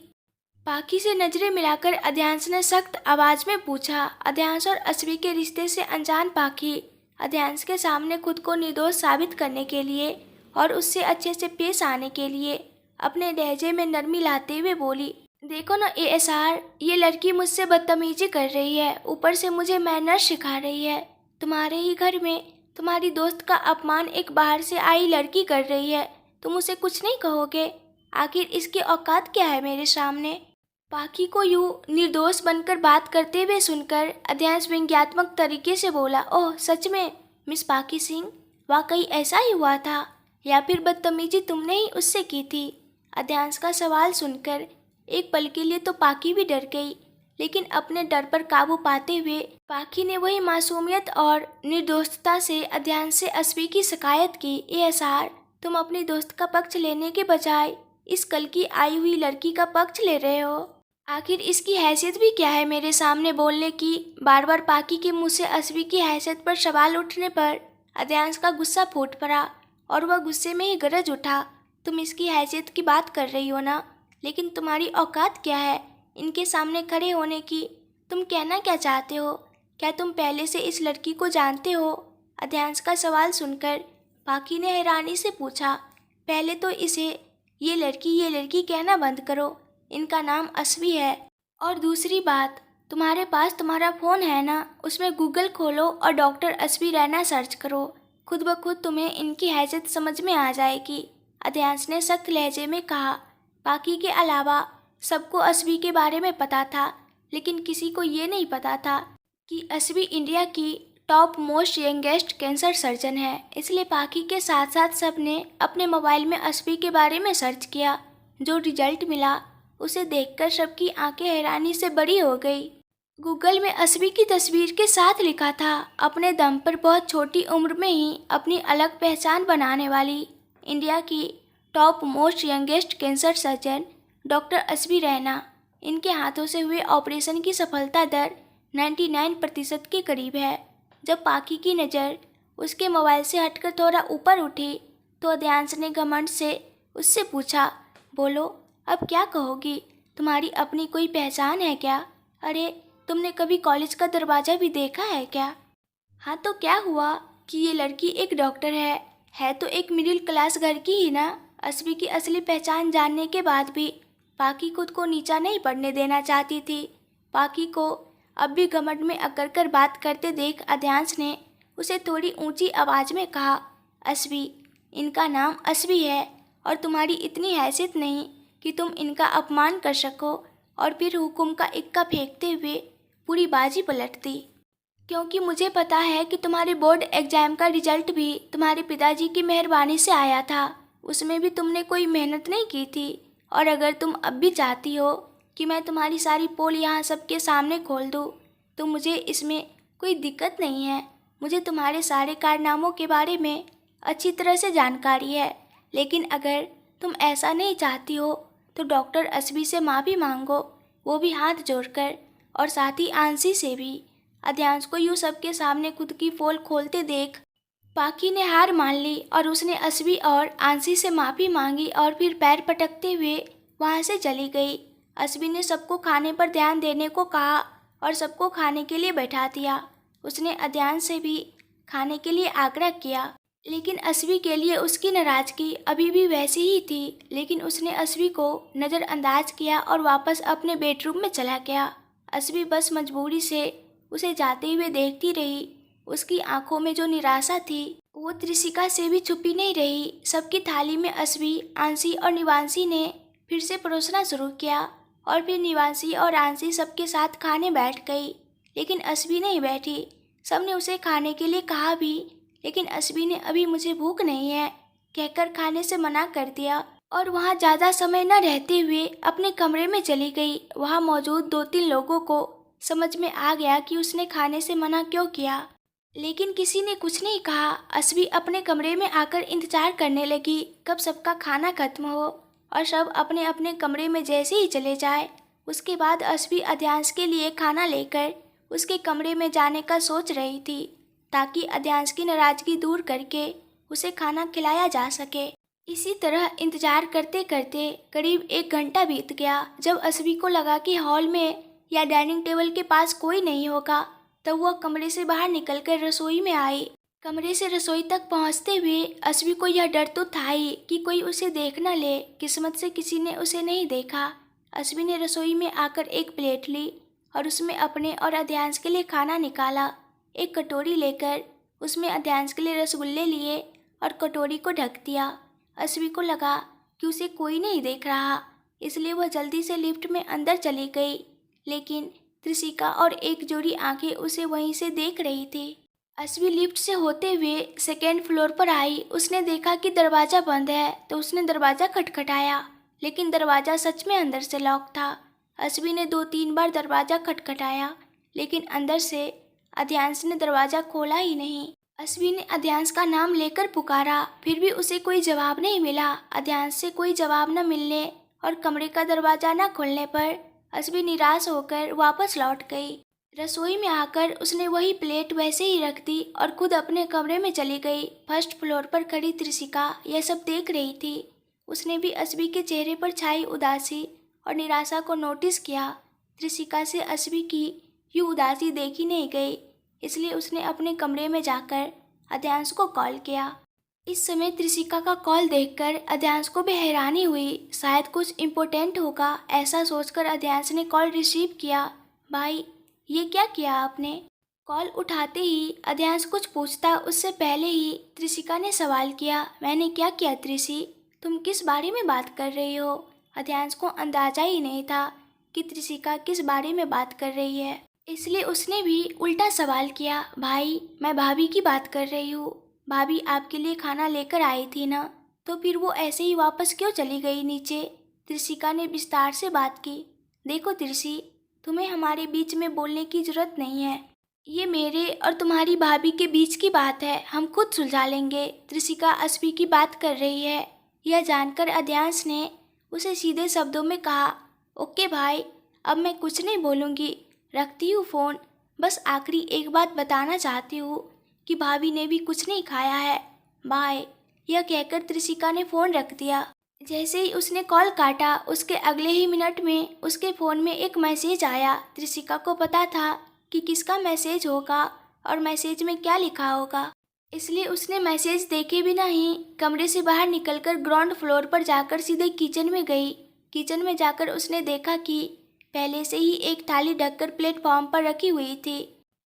पाकी से नजरें मिलाकर अध्यांश ने सख्त आवाज में पूछा। अध्यांश और अस्वी के रिश्ते से अनजान पाकी अध्यांश के सामने खुद को निर्दोष साबित करने के लिए और उससे अच्छे से पेश आने के लिए अपने लहजे में नरमी लाते हुए बोली, देखो ना एएसआर, ये लड़की मुझसे बदतमीजी कर रही है, ऊपर से मुझे मैनर्स सिखा रही है। तुम्हारे ही घर में तुम्हारी दोस्त का अपमान एक बाहर से आई लड़की कर रही है, तुम उसे कुछ नहीं कहोगे? आखिर इसकी औकात क्या है मेरे सामने? पाकी को यूं निर्दोष बनकर बात करते हुए सुनकर अध्यांश व्यंग्यात्मक तरीके से बोला, ओह सच में मिस पाकी सिंह, वाकई ऐसा ही हुआ था, या फिर बदतमीजी तुमने ही उससे की थी? अध्यांश का सवाल सुनकर एक पल के लिए तो पाकी भी डर गई, लेकिन अपने डर पर काबू पाते हुए पाकी ने वही मासूमियत और निर्दोषता से अध्यांश से अस्वी की शिकायत की, एएसआर, तुम अपनी दोस्त का पक्ष लेने के बजाय इस कल की आई हुई लड़की का पक्ष ले रहे हो। आखिर इसकी हैसियत भी क्या है मेरे सामने बोलने की? बार बार पाकी के मुंह से अस्वी की हैसियत पर सवाल उठने पर अध्यांश का गुस्सा फूट पड़ा और वह गुस्से में ही गरज उठा, तुम इसकी हैसियत की बात कर रही हो ना, लेकिन तुम्हारी औकात क्या है इनके सामने खड़े होने की? तुम कहना क्या चाहते हो? क्या तुम पहले से इस लड़की को जानते हो? अध्यांश का सवाल सुनकर पाकी ने हैरानी से पूछा, पहले तो इसे ये लड़की कहना बंद करो, इनका नाम अस्वी है। और दूसरी बात, तुम्हारे पास तुम्हारा फ़ोन है ना, उसमें गूगल खोलो और डॉक्टर अस्वी रैना सर्च करो, खुद ब खुद तुम्हें इनकी हैसियत समझ में आ जाएगी। अध्यांश ने सख्त लहजे में कहा। पाकी के अलावा सबको अस्वी के बारे में पता था, लेकिन किसी को ये नहीं पता था कि अस्वी इंडिया की top most youngest cancer surgeon है। इसलिए पाकी के साथ साथ सब ने अपने मोबाइल में अस्वी के बारे में सर्च किया। जो रिजल्ट मिला उसे देखकर सबकी आंखें हैरानी से बड़ी हो गई। गूगल में अस्वी की तस्वीर के साथ लिखा था, अपने दम पर बहुत छोटी उम्र में ही अपनी अलग पहचान बनाने वाली इंडिया की top most youngest cancer surgeon doctor Asvi Raina. इनके हाथों से हुए ऑपरेशन की सफलता दर 99% के करीब है। जब पाकी की नज़र उसके मोबाइल से हटकर थोड़ा ऊपर उठी तो अध्यांश ने घमंड से उससे पूछा, बोलो अब क्या कहोगी? तुम्हारी अपनी कोई पहचान है क्या? अरे तुमने कभी कॉलेज का दरवाज़ा भी देखा है क्या? हाँ तो क्या हुआ कि ये लड़की एक डॉक्टर है तो एक मिडिल क्लास घर की ही ना। अस्वी की असली पहचान जानने के बाद भी पाकी खुद को नीचा नहीं पड़ने देना चाहती थी। पाकी को अब भी घमंड में अकड़ कर बात करते देख अध्यांश ने उसे थोड़ी ऊंची आवाज़ में कहा, अस्वी, इनका नाम अस्वी है और तुम्हारी इतनी हैसियत नहीं कि तुम इनका अपमान कर सको और फिर हुक्म का इक्का फेंकते हुए पूरी बाजी पलटती। क्योंकि मुझे पता है कि तुम्हारे बोर्ड एग्जाम का रिजल्ट भी तुम्हारे पिताजी की मेहरबानी से आया था, उसमें भी तुमने कोई मेहनत नहीं की थी। और अगर तुम अब भी चाहती हो कि मैं तुम्हारी सारी पोल यहाँ सबके सामने खोल दूँ, तो मुझे इसमें कोई दिक्कत नहीं है। मुझे तुम्हारे सारे कारनामों के बारे में अच्छी तरह से जानकारी है, लेकिन अगर तुम ऐसा नहीं चाहती हो तो डॉक्टर असबी से माफ़ी मांगो, वो भी हाथ जोड़कर, और साथ ही आंसी से भी। अध्यांश को यूँ सबके सामने खुद की पोल खोलते देख पाकी ने हार मान ली और उसने असबी और आंसी से माफ़ी मांगी और फिर पैर पटकते हुए वहाँ से चली गई। असबी ने सबको खाने पर ध्यान देने को कहा और सबको खाने के लिए बैठा दिया। उसने अध्यांश से भी खाने के लिए आग्रह किया, लेकिन असबी के लिए उसकी नाराज़गी अभी भी वैसी ही थी। लेकिन उसने असबी को नज़रअंदाज किया और वापस अपने बेडरूम में चला गया। असबी बस मजबूरी से उसे जाते हुए देखती रही। उसकी आंखों में जो निराशा थी वो त्रिशिका से भी छुपी नहीं रही। सबकी थाली में असबी, आंसी और निवांशी ने फिर से परोसना शुरू किया और फिर निवांशी और आंसी सबके साथ खाने बैठ गई, लेकिन असबी नहीं बैठी। सबने उसे खाने के लिए कहा भी, लेकिन असबी ने अभी मुझे भूख नहीं है कहकर खाने से मना कर दिया और वहाँ ज़्यादा समय न रहते हुए अपने कमरे में चली गई। वहाँ मौजूद 2-3 लोगों को समझ में आ गया कि उसने खाने से मना क्यों किया, लेकिन किसी ने कुछ नहीं कहा। असबी अपने कमरे में आकर इंतजार करने लगी कब सबका खाना खत्म हो और सब अपने अपने कमरे में जैसे ही चले जाए। उसके बाद असबी अध्यांश के लिए खाना लेकर उसके कमरे में जाने का सोच रही थी, ताकि अध्यांश की नाराज़गी दूर करके उसे खाना खिलाया जा सके। इसी तरह इंतजार करते करते करीब 1 घंटा बीत गया। जब असबी को लगा कि हॉल में या डाइनिंग टेबल के पास कोई नहीं होगा, तब वह कमरे से बाहर निकलकर रसोई में आई। कमरे से रसोई तक पहुंचते हुए असबी को यह डर तो था ही कि कोई उसे देख न ले। किस्मत से किसी ने उसे नहीं देखा। असबी ने रसोई में आकर एक प्लेट ली और उसमें अपने और अध्यांश के लिए खाना निकाला। एक कटोरी लेकर उसमें अध्यांश के लिए रसगुल्ले लिए और कटोरी को ढक दिया। असबी को लगा कि उसे कोई नहीं देख रहा, इसलिए वह जल्दी से लिफ्ट में अंदर चली गई, लेकिन त्रिशिका और एक जोड़ी आंखें उसे वहीं से देख रही थी। असबी लिफ्ट से होते हुए 2nd फ्लोर पर आई। उसने देखा कि दरवाज़ा बंद है, तो उसने दरवाज़ा खटखटाया, लेकिन दरवाज़ा सच में अंदर से लॉक था। असबी ने 2-3 बार दरवाज़ा खटखटाया, लेकिन अंदर से अध्यांश ने दरवाज़ा खोला ही नहीं। असबी ने अध्यांश का नाम लेकर पुकारा, फिर भी उसे कोई जवाब नहीं मिला। अध्यांश से कोई जवाब न मिलने और कमरे का दरवाज़ा न खुलने पर असबी निराश होकर वापस लौट गई। रसोई में आकर उसने वही प्लेट वैसे ही रख दी और खुद अपने कमरे में चली गई। 1st फ्लोर पर खड़ी त्रिशिका यह सब देख रही थी। उसने भी असबी के चेहरे पर छाई उदासी और निराशा को नोटिस किया। त्रिशिका से असबी की यूँ उदासी देखी नहीं गई, इसलिए उसने अपने कमरे में जाकर अध्यांश को कॉल किया। इस समय त्रिशिका का कॉल देखकर अध्यांश को भी हैरानी हुई। शायद कुछ इम्पोर्टेंट होगा, ऐसा सोचकर अध्यांश ने कॉल रिसीव किया। भाई, ये क्या किया आपने? कॉल उठाते ही अध्यांश कुछ पूछता उससे पहले ही त्रिशिका ने सवाल किया, मैंने क्या किया त्रिशी? तुम किस बारे में बात कर रही हो? अध्यांश को अंदाजा ही नहीं था कि त्रिशिका किस बारे में बात कर रही है, इसलिए उसने भी उल्टा सवाल किया, भाई मैं भाभी की बात कर रही हूँ। भाभी आपके लिए खाना लेकर आई थी ना, तो फिर वो ऐसे ही वापस क्यों चली गई नीचे? त्रिशिका ने विस्तार से बात की। देखो त्रिशी, तुम्हें हमारे बीच में बोलने की जरूरत नहीं है। ये मेरे और तुम्हारी भाभी के बीच की बात है, हम खुद सुलझा लेंगे। त्रिशिका असबी की बात कर रही है। यह जानकर अध्यांश ने उसे सीधे शब्दों में कहा, ओके भाई, अब मैं कुछ नहीं बोलूँगी, रखती हूँ फ़ोन। बस आखिरी एक बात बताना चाहती हूँ कि भाभी ने भी कुछ नहीं खाया है, बाय। यह कहकर त्रिशिका ने फ़ोन रख दिया। जैसे ही उसने कॉल काटा, उसके अगले ही मिनट में उसके फ़ोन में एक मैसेज आया। त्रिशिका को पता था कि किसका मैसेज होगा और मैसेज में क्या लिखा होगा, इसलिए उसने मैसेज देखे बिना ही कमरे से बाहर निकलकर ग्राउंड फ्लोर पर जाकर सीधे किचन में गई। किचन में जाकर उसने देखा कि पहले से ही एक थाली ढककर प्लेटफॉर्म पर रखी हुई थी।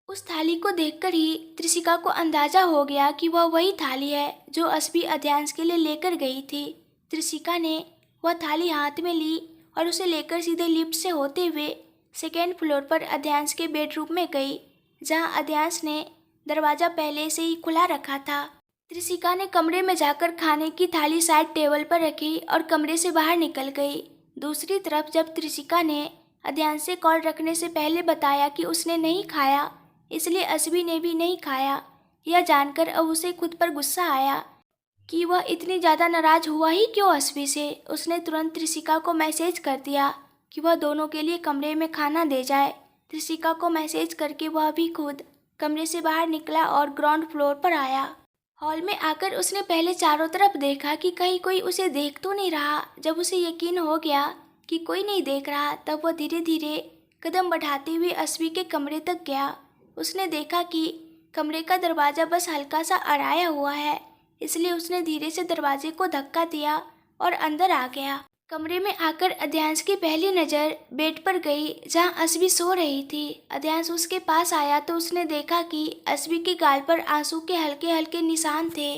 उस थाली को देखकर ही त्रिशिका को अंदाजा हो गया कि वह वही थाली है जो असबी अध्यांश के लिए लेकर गई थी। त्रिशिका ने वह थाली हाथ में ली और उसे लेकर सीधे लिफ्ट से होते हुए 2nd फ्लोर पर अध्यांश के बेडरूम में गई, जहां अध्यांश ने दरवाज़ा पहले से ही खुला रखा था। त्रिशिका ने कमरे में जाकर खाने की थाली साइड टेबल पर रखी और कमरे से बाहर निकल गई। दूसरी तरफ जब त्रिशिका ने अध्यांश से कॉल रखने से पहले बताया कि उसने नहीं खाया, इसलिए अस्वी ने भी नहीं खाया। यह जानकर अब उसे खुद पर गुस्सा आया कि वह इतनी ज़्यादा नाराज़ हुआ ही क्यों अस्वी से। उसने तुरंत त्रिशिका को मैसेज कर दिया कि वह दोनों के लिए कमरे में खाना दे जाए। त्रिशिका को मैसेज करके वह भी खुद कमरे से बाहर निकला और ग्राउंड फ्लोर पर आया। हॉल में आकर उसने पहले चारों तरफ देखा कि कहीं कोई उसे देख तो नहीं रहा। जब उसे यकीन हो गया कि कोई नहीं देख रहा, तब वह धीरे धीरे कदम बढ़ाते हुए अस्वी के कमरे तक गया। उसने देखा कि कमरे का दरवाज़ा बस हल्का सा अड़ाया हुआ है, इसलिए उसने धीरे से दरवाजे को धक्का दिया और अंदर आ गया। कमरे में आकर अध्यांश की पहली नज़र बेड पर गई, जहां अस्वी सो रही थी। अध्यांश उसके पास आया तो उसने देखा कि अस्वी के गाल पर आंसू के हल्के हल्के निशान थे।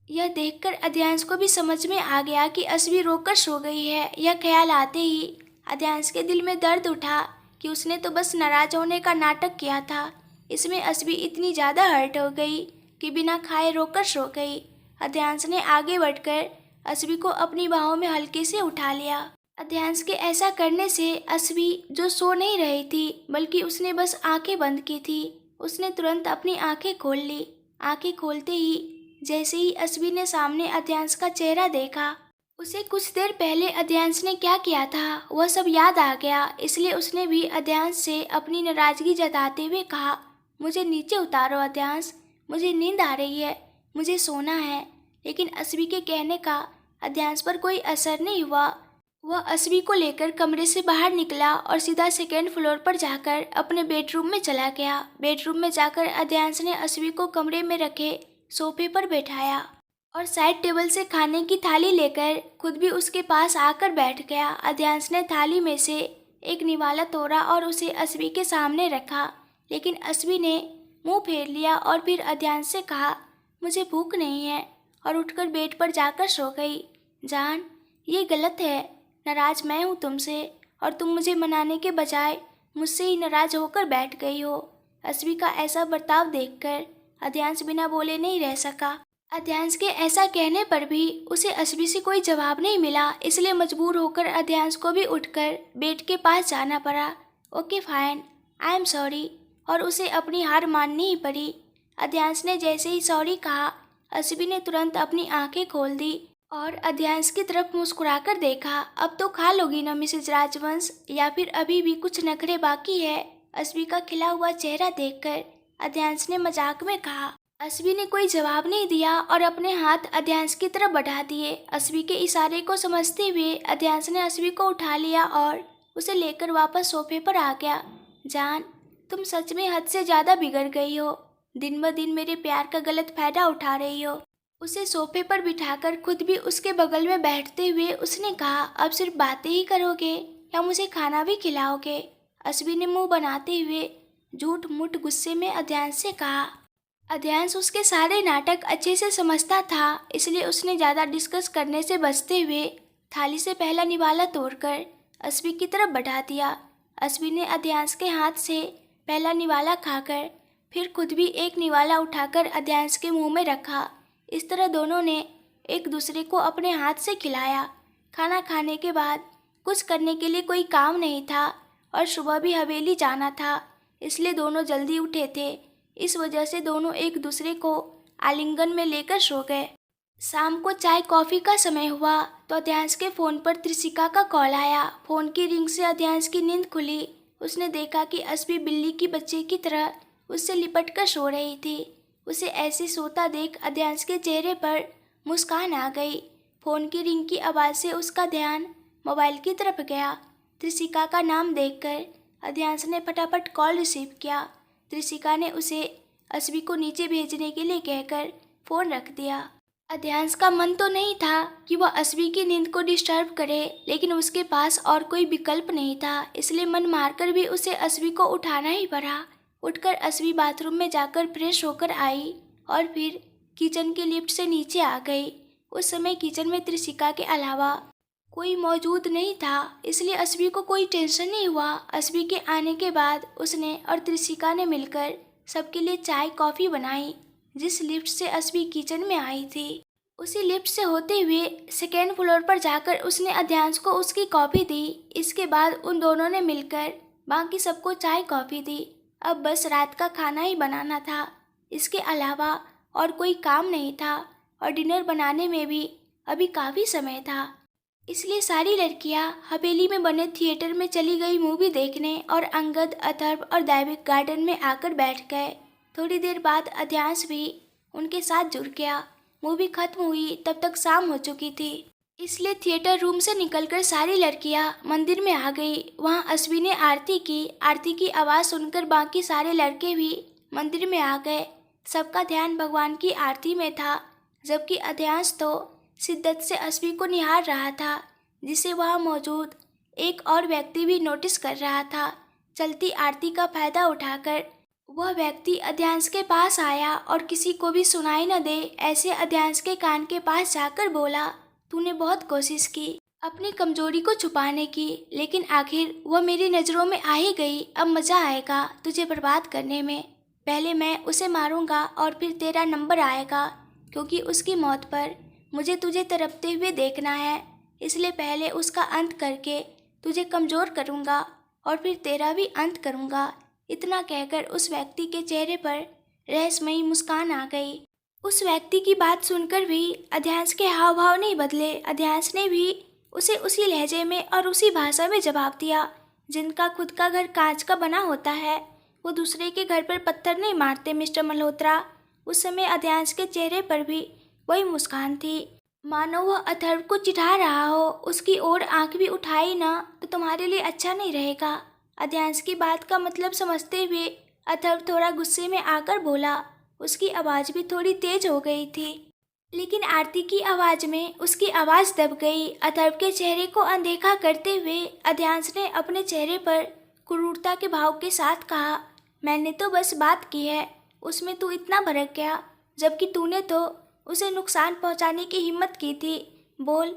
यह देखकर अध्यांश को भी समझ में आ गया कि अस्वी रोकर सो गई है। यह ख्याल आते ही अध्यांश के दिल में दर्द उठा कि उसने तो बस नाराज होने का नाटक किया था, इसमें अस्वी इतनी ज़्यादा हर्ट हो गई कि बिना खाए रोकर सो गई। अध्यांश ने आगे बढ़कर अस्वी को अपनी बाहों में हल्के से उठा लिया। अध्यांश के ऐसा करने से अस्वी, जो सो नहीं रही थी बल्कि उसने बस आंखें बंद की थी, उसने तुरंत अपनी आंखें खोल ली। आंखें खोलते ही जैसे ही अस्वी ने सामने अध्यांश का चेहरा देखा, उसे कुछ देर पहले अध्यांश ने क्या किया था वह सब याद आ गया। इसलिए उसने भी अध्यांश से अपनी नाराज़गी जताते हुए कहा, मुझे नीचे उतारो अध्यांश, मुझे नींद आ रही है, मुझे सोना है। लेकिन अस्वी के कहने का अध्यांश पर कोई असर नहीं हुआ। वह अस्वी को लेकर कमरे से बाहर निकला और सीधा सेकेंड फ्लोर पर जाकर अपने बेडरूम में चला गया। बेडरूम में जाकर अध्यांश ने अस्वी को कमरे में रखे सोफे पर बैठाया और साइड टेबल से खाने की थाली लेकर खुद भी उसके पास आकर बैठ गया। अध्यांश ने थाली में से एक निवाला तोड़ा और उसे अस्वी के सामने रखा, लेकिन अस्वी ने मुंह फेर लिया और फिर अध्यांश से कहा, मुझे भूख नहीं है, और उठकर बेड पर जाकर सो गई। जान, ये गलत है। नाराज मैं हूँ तुमसे और तुम मुझे मनाने के बजाय मुझसे ही नाराज होकर बैठ गई हो। अस्वी का ऐसा बर्ताव देखकर अध्यांश बिना बोले नहीं रह सका। अध्यांश के ऐसा कहने पर भी उसे अस्वी से कोई जवाब नहीं मिला, इसलिए मजबूर होकर अध्यांश को भी उठकर बेड के पास जाना पड़ा। Okay fine, I am sorry, और उसे अपनी हार माननी ही पड़ी। अध्यांश ने जैसे ही सॉरी कहा, अस्वी ने तुरंत अपनी आंखें खोल दी और अध्यांश की तरफ मुस्कुराकर देखा। अब तो खा लोगी ना मिसेज राजवंश, या फिर अभी भी कुछ नखरे बाकी है? अस्वी का खिला हुआ चेहरा देखकर अध्यांश ने मजाक में कहा। अस्वी ने कोई जवाब नहीं दिया और अपने हाथ अध्यांश की तरफ बढ़ा दिए। अस्वी के इशारे को समझते हुए अध्यांश ने अस्वी को उठा लिया और उसे लेकर वापस सोफे पर आ गया। जान, तुम सच में हद से ज़्यादा बिगड़ गई हो। दिन ब दिन मेरे प्यार का गलत फायदा उठा रही हो। उसे सोफे पर बिठाकर खुद भी उसके बगल में बैठते हुए उसने कहा, अब सिर्फ बातें ही करोगे या मुझे खाना भी खिलाओगे? अस्वी ने मुंह बनाते हुए झूठ मूठ गुस्से में अध्यांश से कहा। अध्यांश उसके सारे नाटक अच्छे से समझता था, इसलिए उसने ज़्यादा डिस्कस करने से बचते हुए थाली से पहला निवाला तोड़कर अस्वी की तरफ बढ़ा दिया। अस्वी ने अध्यांश के हाथ से पहला निवाला खाकर फिर खुद भी एक निवाला उठाकर अध्यांश के मुंह में रखा। इस तरह दोनों ने एक दूसरे को अपने हाथ से खिलाया। खाना खाने के बाद कुछ करने के लिए कोई काम नहीं था और सुबह भी हवेली जाना था, इसलिए दोनों जल्दी उठे थे। इस वजह से दोनों एक दूसरे को आलिंगन में लेकर सो गए। शाम को चाय कॉफ़ी का समय हुआ तो अध्यांश के फ़ोन पर त्रिशिका का कॉल आया। फ़ोन की रिंग से अध्यांश की नींद खुली। उसने देखा कि अस्वी बिल्ली की बच्चे की तरह उससे लिपट कर सो रही थी। उसे ऐसे सोता देख अध्यांश के चेहरे पर मुस्कान आ गई। फ़ोन की रिंग की आवाज़ से उसका ध्यान मोबाइल की तरफ गया। त्रिशिका का नाम देखकर अध्यांश ने फटाफट कॉल रिसीव किया। त्रिशिका ने उसे अस्वी को नीचे भेजने के लिए कहकर फ़ोन रख दिया। अध्यांश का मन तो नहीं था कि वह अस्वी की नींद को डिस्टर्ब करे, लेकिन उसके पास और कोई विकल्प नहीं था, इसलिए मन मारकर भी उसे अस्वी को उठाना ही पड़ा। उठकर अस्वी बाथरूम में जाकर फ्रेश होकर आई और फिर किचन के लिफ्ट से नीचे आ गई। उस समय किचन में त्रिशिका के अलावा कोई मौजूद नहीं था, इसलिए अस्वी को कोई टेंशन नहीं हुआ। अस्वी के आने के बाद उसने और त्रिशिका ने मिलकर सबके लिए चाय कॉफ़ी बनाई। जिस लिफ्ट से अस्वी किचन में आई थी उसी लिफ्ट से होते हुए सेकेंड फ्लोर पर जाकर उसने अध्यांश को उसकी कॉफ़ी दी। इसके बाद उन दोनों ने मिलकर बाकी सबको चाय कॉफ़ी दी। अब बस रात का खाना ही बनाना था, इसके अलावा और कोई काम नहीं था और डिनर बनाने में भी अभी काफ़ी समय था। इसलिए सारी लड़कियां हवेली में बने थिएटर में चली गई मूवी देखने और अंगद, अथर्व और दैविक गार्डन में आकर बैठ गए। थोड़ी देर बाद अध्यांश भी उनके साथ जुड़ गया। मूवी खत्म हुई तब तक शाम हो चुकी थी, इसलिए थिएटर रूम से निकलकर सारी लड़कियां मंदिर में आ गई। वहां अश्वी ने आरती की आवाज़ सुनकर बाकी सारे लड़के भी मंदिर में आ गए। सबका ध्यान भगवान की आरती में था, जबकि अध्यांश तो शिद्दत से अश्वी को निहार रहा था, जिसे वहां मौजूद एक और व्यक्ति भी नोटिस कर रहा था। चलती आरती का फायदा उठाकर वह व्यक्ति अध्यांश के पास आया और किसी को भी सुनाई न दे ऐसे अध्यांश के कान के पास जाकर बोला, तूने बहुत कोशिश की अपनी कमजोरी को छुपाने की, लेकिन आखिर वह मेरी नज़रों में आ ही गई। अब मज़ा आएगा तुझे बर्बाद करने में। पहले मैं उसे मारूंगा और फिर तेरा नंबर आएगा, क्योंकि उसकी मौत पर मुझे तुझे तड़पते हुए देखना है। इसलिए पहले उसका अंत करके तुझे कमज़ोर करूंगा और फिर तेरा भी अंत करूंगा। इतना कहकर उस व्यक्ति के चेहरे पर रहस्यमयी मुस्कान आ गई। उस व्यक्ति की बात सुनकर भी अध्यांश के हाव भाव नहीं बदले। अध्यांश ने भी उसे उसी लहजे में और उसी भाषा में जवाब दिया। जिनका खुद का घर कांच का बना होता है वो दूसरे के घर पर पत्थर नहीं मारते मिस्टर मल्होत्रा। उस समय अध्यांश के चेहरे पर भी वही मुस्कान थी, मानो वह अथर्व को चिढ़ा रहा हो। उसकी ओर आंख भी उठाई ना तो तुम्हारे लिए अच्छा नहीं रहेगा। अध्यांश की बात का मतलब समझते हुए अथर्व थोड़ा गुस्से में आकर बोला। उसकी आवाज़ भी थोड़ी तेज हो गई थी, लेकिन आरती की आवाज़ में उसकी आवाज़ दब गई। अथर्व के चेहरे को अनदेखा करते हुए अध्यांश ने अपने चेहरे पर क्रूरता के भाव के साथ कहा, मैंने तो बस बात की है, उसमें तू इतना भड़क गया, जबकि तूने तो उसे नुकसान पहुंचाने की हिम्मत की थी। बोल,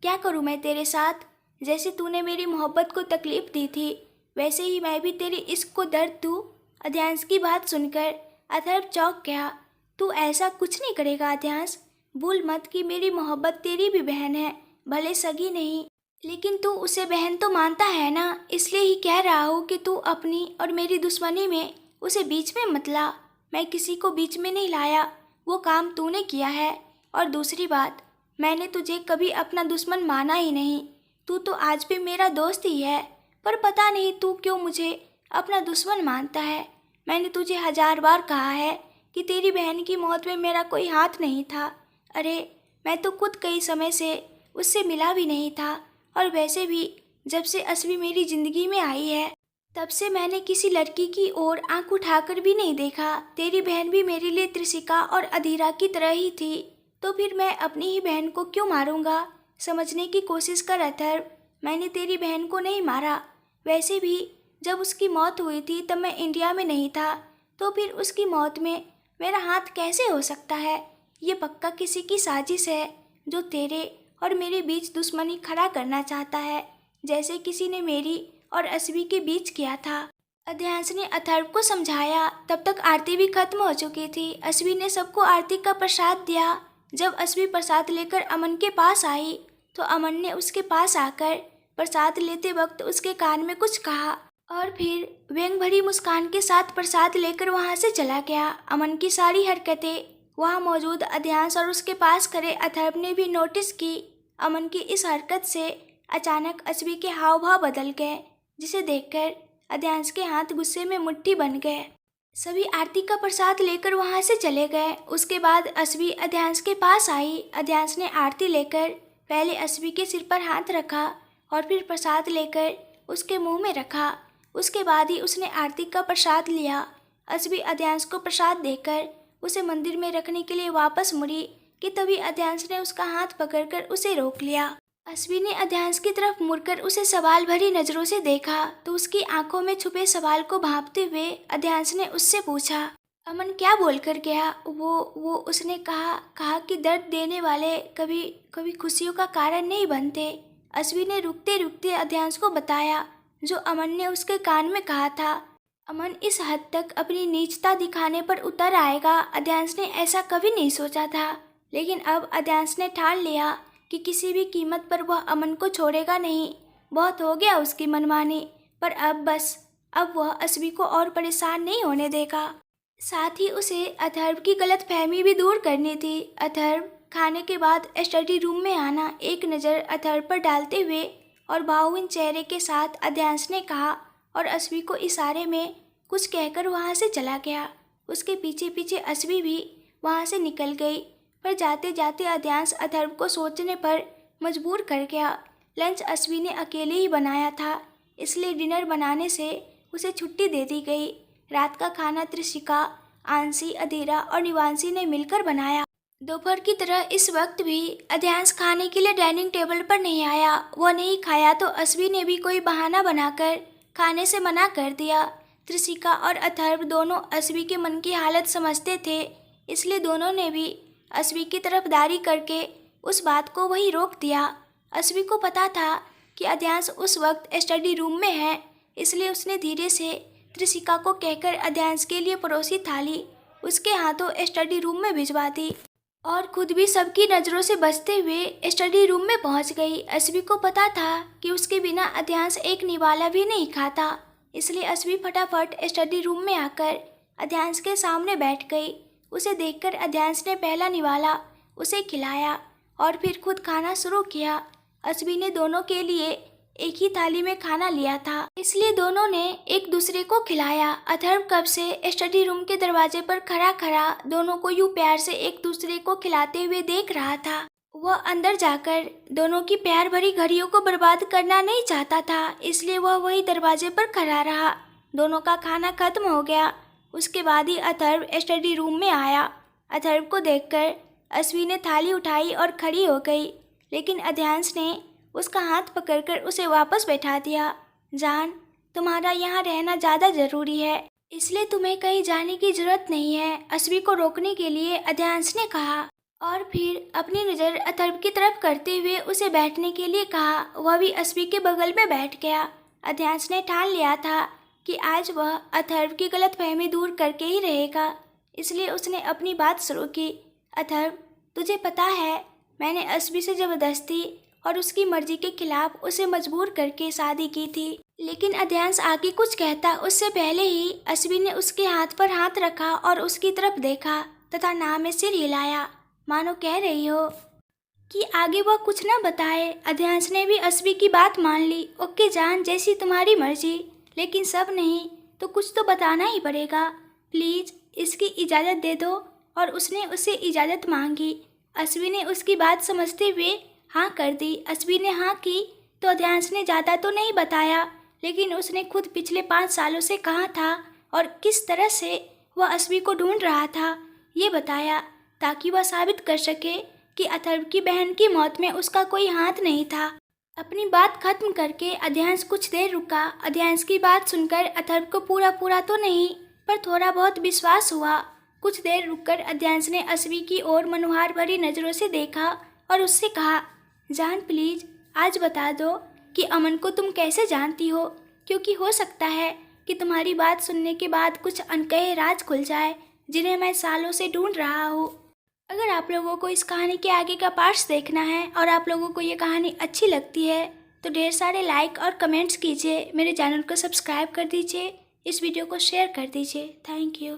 क्या करूं मैं तेरे साथ? जैसे तूने मेरी मोहब्बत को तकलीफ दी थी, वैसे ही मैं भी तेरे इश्क को दर्द दूं। अध्यांश की बात सुनकर अथर्व चौंक गया। तू ऐसा कुछ नहीं करेगा अध्यांश। भूल मत कि मेरी मोहब्बत तेरी भी बहन है, भले सगी नहीं, लेकिन तू उसे बहन तो मानता है ना। इसलिए ही कह रहा हूँ कि तू अपनी और मेरी दुश्मनी में उसे बीच में मत ला। मैं किसी को बीच में नहीं लाया, वो काम तूने किया है। और दूसरी बात, मैंने तुझे कभी अपना दुश्मन माना ही नहीं। तू तो आज भी मेरा दोस्त ही है, पर पता नहीं तू क्यों मुझे अपना दुश्मन मानता है। मैंने तुझे 1000 बार कहा है कि तेरी बहन की मौत में मेरा कोई हाथ नहीं था। अरे मैं तो खुद कई समय से उससे मिला भी नहीं था, और वैसे भी जब से अश्वी मेरी ज़िंदगी में आई है तब से मैंने किसी लड़की की ओर आंख उठाकर भी नहीं देखा। तेरी बहन भी मेरे लिए त्रिशिका और अधीरा की तरह ही थी, तो फिर मैं अपनी ही बहन को क्यों मारूंगा? समझने की कोशिश कर अथर्व, मैंने तेरी बहन को नहीं मारा। वैसे भी जब उसकी मौत हुई थी तब मैं इंडिया में नहीं था, तो फिर उसकी मौत में मेरा हाथ कैसे हो सकता है? ये पक्का किसी की साजिश है जो तेरे और मेरे बीच दुश्मनी खड़ा करना चाहता है, जैसे किसी ने मेरी और अश्वी के बीच किया था। अध्यांश ने अथर्व को समझाया। तब तक आरती भी खत्म हो चुकी थी। अश्वी ने सबको आरती का प्रसाद दिया। जब अश्वी प्रसाद लेकर अमन के पास आई तो अमन ने उसके पास आकर प्रसाद लेते वक्त उसके कान में कुछ कहा और फिर व्यंग भरी मुस्कान के साथ प्रसाद लेकर वहां से चला गया। अमन की सारी हरकतें वहां मौजूद अध्यांश और उसके पास खड़े अथर्व ने भी नोटिस की। अमन की इस हरकत से अचानक अश्वी के हाव भाव बदल गए, जिसे देखकर अध्यांश के हाथ गुस्से में मुट्ठी बन गए। सभी आरती का प्रसाद लेकर वहां से चले गए। उसके बाद अश्वी अध्यांश के पास आई। अध्यांश ने आरती लेकर पहले अश्वी के सिर पर हाथ रखा और फिर प्रसाद लेकर उसके मुंह में रखा। उसके बाद ही उसने आरती का प्रसाद लिया। अश्वी अध्यांश को प्रसाद देकर उसे मंदिर में रखने के लिए वापस मुड़ी कि तभी अध्यांश ने उसका हाथ पकड़कर उसे रोक लिया। अश्वी ने अध्यांश की तरफ मुड़कर उसे सवाल भरी नजरों से देखा तो उसकी आंखों में छुपे सवाल को भांपते हुए अध्यांश ने उससे पूछा, अमन क्या बोलकर गया? वो उसने कहा कि दर्द देने वाले कभी कभी खुशियों का कारण नहीं बनते। अश्वी ने रुकते रुकते अध्यांश को बताया जो अमन ने उसके कान में कहा था। अमन इस हद तक अपनी नीचता दिखाने पर उतर आएगा, अध्यांश ने ऐसा कभी नहीं सोचा था। लेकिन अब अध्यांश ने ठान लिया कि किसी भी कीमत पर वह अमन को छोड़ेगा नहीं। बहुत हो गया उसकी मनमानी, पर अब वह अस्वी को और परेशान नहीं होने देगा। साथ ही उसे अथर्व की गलतफहमी भी दूर करनी थी। अथर्व खाने के बाद स्टडी रूम में आना, एक नज़र अथर्व पर डालते हुए और भावहीन चेहरे के साथ अध्यांश ने कहा और अस्वी को इशारे में कुछ कहकर वहाँ से चला गया। उसके पीछे पीछे अस्वी भी वहाँ से निकल गई, पर जाते जाते अध्यांश अथर्व को सोचने पर मजबूर कर गया। लंच अस्वी ने अकेले ही बनाया था, इसलिए डिनर बनाने से उसे छुट्टी दे दी गई। रात का खाना त्रिशिका, आंशी, अधीरा और निवांशी ने मिलकर बनाया। दोपहर की तरह इस वक्त भी अध्यांश खाने के लिए डाइनिंग टेबल पर नहीं आया। वो नहीं खाया तो अस्वी ने भी कोई बहाना बनाकर खाने से मना कर दिया। त्रिशिका और अथर्व दोनों अस्वी के मन की हालत समझते थे, इसलिए दोनों ने भी अस्वी की तरफदारी करके उस बात को वही रोक दिया। अस्वी को पता था कि अध्यांश उस वक्त स्टडी रूम में है, इसलिए उसने धीरे से त्रिशिका को कहकर अध्यांश के लिए परोसी थाली उसके हाथों स्टडी रूम में भिजवा दी और खुद भी सबकी नज़रों से बचते हुए स्टडी रूम में पहुंच गई। अस्वी को पता था कि उसके बिना अध्यांश एक निवाला भी नहीं खाता, इसलिए अस्वी फटाफट स्टडी रूम में आकर अध्यांश के सामने बैठ गई। उसे देखकर अध्यांश ने पहला निवाला उसे खिलाया और फिर खुद खाना शुरू किया। अस्वी ने दोनों के लिए एक ही थाली में खाना लिया था, इसलिए दोनों ने एक दूसरे को खिलाया। अथर्व कब से स्टडी रूम के दरवाजे पर खड़ा खड़ा दोनों को यूं प्यार से एक दूसरे को खिलाते हुए देख रहा था। वह अंदर जाकर दोनों की प्यार भरी घड़ियों को बर्बाद करना नहीं चाहता था, इसलिए वह वही दरवाजे पर खड़ा रहा। दोनों का खाना खत्म हो गया, उसके बाद ही अथर्व स्टडी रूम में आया। अथर्व को देखकर अस्वी ने थाली उठाई और खड़ी हो गई, लेकिन अध्यांश ने उसका हाथ पकड़कर उसे वापस बैठा दिया। जान, तुम्हारा यहाँ रहना ज़्यादा ज़रूरी है, इसलिए तुम्हें कहीं जाने की ज़रूरत नहीं है, अस्वी को रोकने के लिए अध्यांश ने कहा और फिर अपनी नज़र अथर्व की तरफ करते हुए उसे बैठने के लिए कहा। वह भी अस्वी के बगल में बैठ गया। अध्यांश ने ठान लिया था कि आज वह अथर्व की गलतफहमी दूर करके ही रहेगा, इसलिए उसने अपनी बात शुरू की। अथर्व, तुझे पता है मैंने अस्वी से ज़बरदस्ती और उसकी मर्जी के खिलाफ उसे मजबूर करके शादी की थी, लेकिन अध्यांश आगे कुछ कहता उससे पहले ही अस्वी ने उसके हाथ पर हाथ रखा और उसकी तरफ देखा तथा नाव में सिर हिलाया, मानो कह रही हो कि आगे वह कुछ न बताए। अध्यांश ने भी अस्वी की बात मान ली। ओके जान, जैसी तुम्हारी मर्जी, लेकिन सब नहीं तो कुछ तो बताना ही पड़ेगा। प्लीज़ इसकी इजाज़त दे दो। और उसने उससे इजाज़त मांगी। अस्वी ने उसकी बात समझते हुए हाँ कर दी। अस्वी ने हाँ की तो अध्यांश ने ज़्यादा तो नहीं बताया, लेकिन उसने खुद पिछले 5 सालों से कहाँ था और किस तरह से वह अस्वी को ढूंढ रहा था ये बताया, ताकि वह साबित कर सके कि अथर्व की बहन की मौत में उसका कोई हाथ नहीं था। अपनी बात खत्म करके अध्यांश कुछ देर रुका। अध्यांश की बात सुनकर अथर्व को पूरा तो नहीं, पर थोड़ा बहुत विश्वास हुआ। कुछ देर रुककर अध्यांश ने अस्वी की ओर मनोहार भरी नज़रों से देखा और उससे कहा, जान प्लीज़ आज बता दो कि अमन को तुम कैसे जानती हो, क्योंकि हो सकता है कि तुम्हारी बात सुनने के बाद कुछ अनकहे राज खुल जाए जिन्हें मैं सालों से ढूंढ रहा हूँ। अगर आप लोगों को इस कहानी के आगे का पार्ट्स देखना है और आप लोगों को ये कहानी अच्छी लगती है तो ढेर सारे लाइक और कमेंट्स कीजिए, मेरे चैनल को सब्सक्राइब कर दीजिए, इस वीडियो को शेयर कर दीजिए। Thank you.